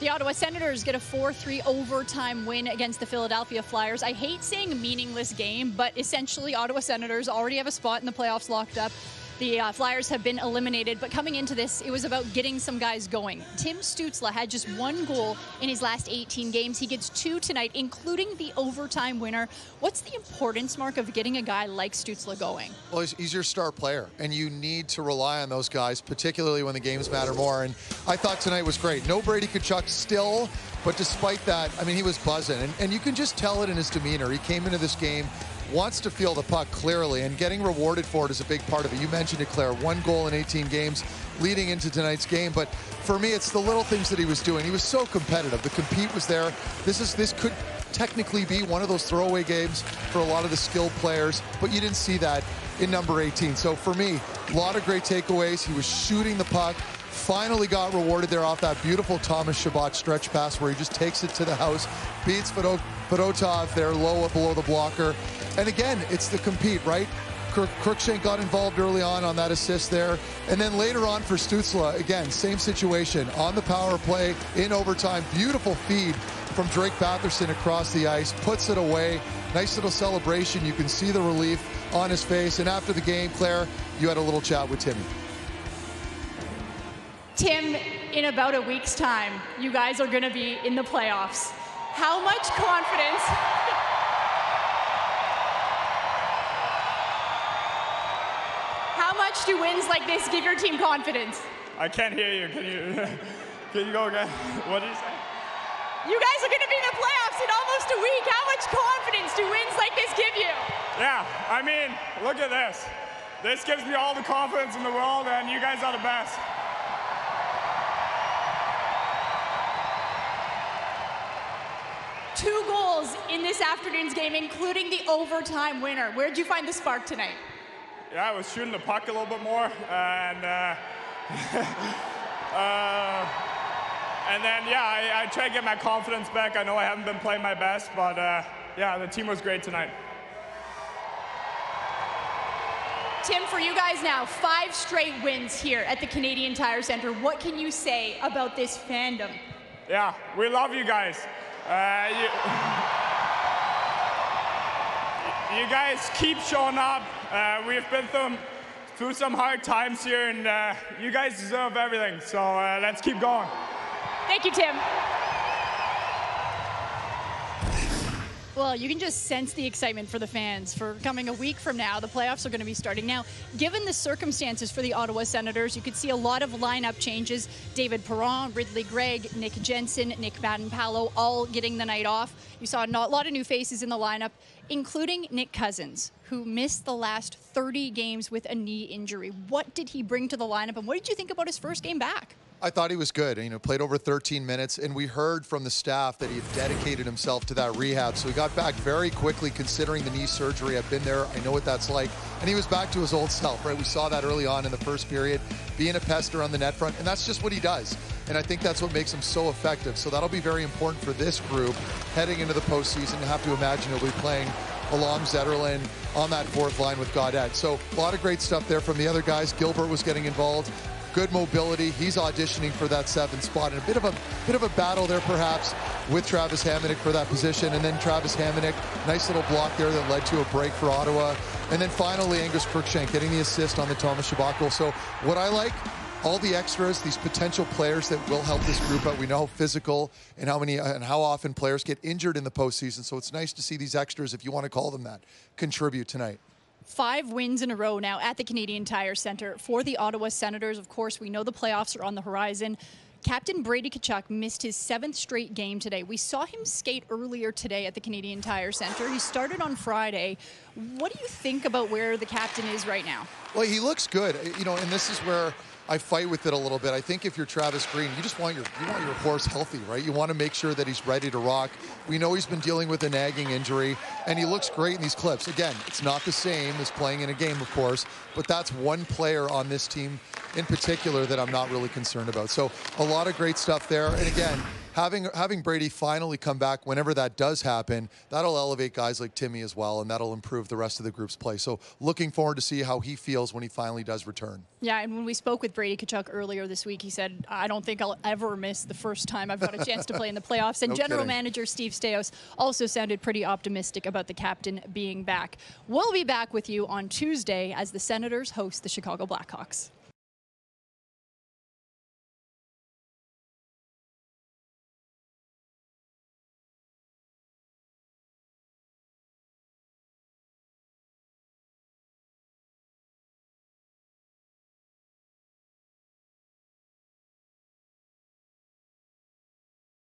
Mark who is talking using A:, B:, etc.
A: The Ottawa Senators get a 4-3 overtime win against the Philadelphia Flyers. I hate saying meaningless game, but essentially Ottawa Senators already have a spot in the playoffs locked up. The Flyers have been eliminated, but coming into this, it was about getting some guys going. Tim Stutzle had just 1 goal in his last 18 games. He gets 2 tonight, including the overtime winner. What's the importance, Marc, of getting a guy like Stutzle going?
B: Well, he's your star player, and you need to rely on those guys, particularly when the games matter more. And I thought tonight was great. No Brady Tkachuk still, but despite that, I mean, he was buzzing. And you can just tell it in his demeanor. He came into this game, wants to feel the puck clearly, and getting rewarded for it is a big part of it. You mentioned it, Claire, 1 goal in 18 games leading into tonight's game, but for me, it's the little things that he was doing. He was so competitive. The compete was there. This could technically be one of those throwaway games for a lot of the skilled players, but you didn't see that in number 18. So for me, a lot of great takeaways. He was shooting the puck, finally got rewarded there off that beautiful Thomas Chabot stretch pass where he just takes it to the house, beats Fedotov there low below the blocker. And again, it's the compete, right? Cruikshank got involved early on that assist there. And then later on for Stutzle, again, same situation. On the power play, in overtime, beautiful feed from Drake Batherson across the ice, puts it away. Nice little celebration. You can see the relief on his face. And after the game, Claire, you had a little chat with Timmy.
A: Tim, in about a week's time, you guys are going to be in the playoffs. How much confidence... How much do wins like this give your team confidence?
C: I can't hear you. Can you go again? What did you say?
A: You guys are going to be in the playoffs in almost a week. How much confidence do wins like this give you?
C: Yeah, I mean, look at this. This gives me all the confidence in the world, and you guys are the best.
A: Two goals in this afternoon's game, including the overtime winner. Where did you find the spark tonight?
C: Yeah, I was shooting the puck a little bit more, and then, yeah, I try to get my confidence back. I know I haven't been playing my best, but yeah, the team was great tonight.
A: Tim, for you guys now, 5 straight wins here at the Canadian Tire Centre. What can you say about this fandom?
C: Yeah, we love you guys. You guys keep showing up. We've been through some hard times here, and you guys deserve everything. So let's keep going.
A: Thank you, Tim. Well, you can just sense the excitement for the fans. For coming a week from now, the playoffs are going to be starting. Now, given the circumstances for the Ottawa Senators, you could see a lot of lineup changes. David Perron, Ridley Gregg, Nick Jensen, Nick Baden-Palo, all getting the night off. You saw a lot of new faces in the lineup, including Nick Cousins, who missed the last 30 games with a knee injury. What did he bring to the lineup, and what did you think about his first game back?
B: I thought he was good. You know, played over 13 minutes, and we heard from the staff that he had dedicated himself to that rehab. So he got back very quickly, considering the knee surgery. I've been there. I know what that's like. And he was back to his old self, right? We saw that early on in the first period, being a pester on the net front, and that's just what he does. And I think that's what makes him so effective. So that'll be very important for this group heading into the postseason. You have to imagine he'll be playing along Zetterlund on that fourth line with Gaudette. So a lot of great stuff there from the other guys. Gilbert was getting involved. Good mobility. He's auditioning for that 7th spot, and a bit of a battle there perhaps with Travis Hamonic for that position. And then Travis Hamonic, nice little block there that led to a break for Ottawa. And then finally Angus Cruikshank getting the assist on the Thomas Chabot goal. So what I like, all the extras, these potential players that will help this group out. We know how physical and how often players get injured in the postseason. So it's nice to see these extras, if you want to call them that, contribute tonight.
A: 5 wins in a row now at the Canadian Tire Centre for the Ottawa Senators. Of course, we know the playoffs are on the horizon. Captain Brady Tkachuk missed his 7th straight game today. We saw him skate earlier today at the Canadian Tire Centre. He started on Friday. What do you think about where the captain is right now?
B: Well, he looks good, you know, and this is where I fight with it a little bit. I think if you're Travis Green, you just want your horse healthy, right? You want to make sure that he's ready to rock. We know he's been dealing with a nagging injury, and he looks great in these clips. Again, it's not the same as playing in a game, of course, but that's one player on this team in particular that I'm not really concerned about. So a lot of great stuff there. And again, having Brady finally come back whenever that does happen, that'll elevate guys like Timmy as well, and that'll improve the rest of the group's play. So looking forward to see how he feels when he finally does return.
A: Yeah, and when we spoke with Brady Tkachuk earlier this week, he said, I don't think I'll ever miss the first time I've got a chance to play in the playoffs. And
B: No
A: General
B: kidding.
A: Manager Steve Staios also sounded pretty optimistic about the captain being back. We'll be back with you on Tuesday as the Senators host the Chicago Blackhawks.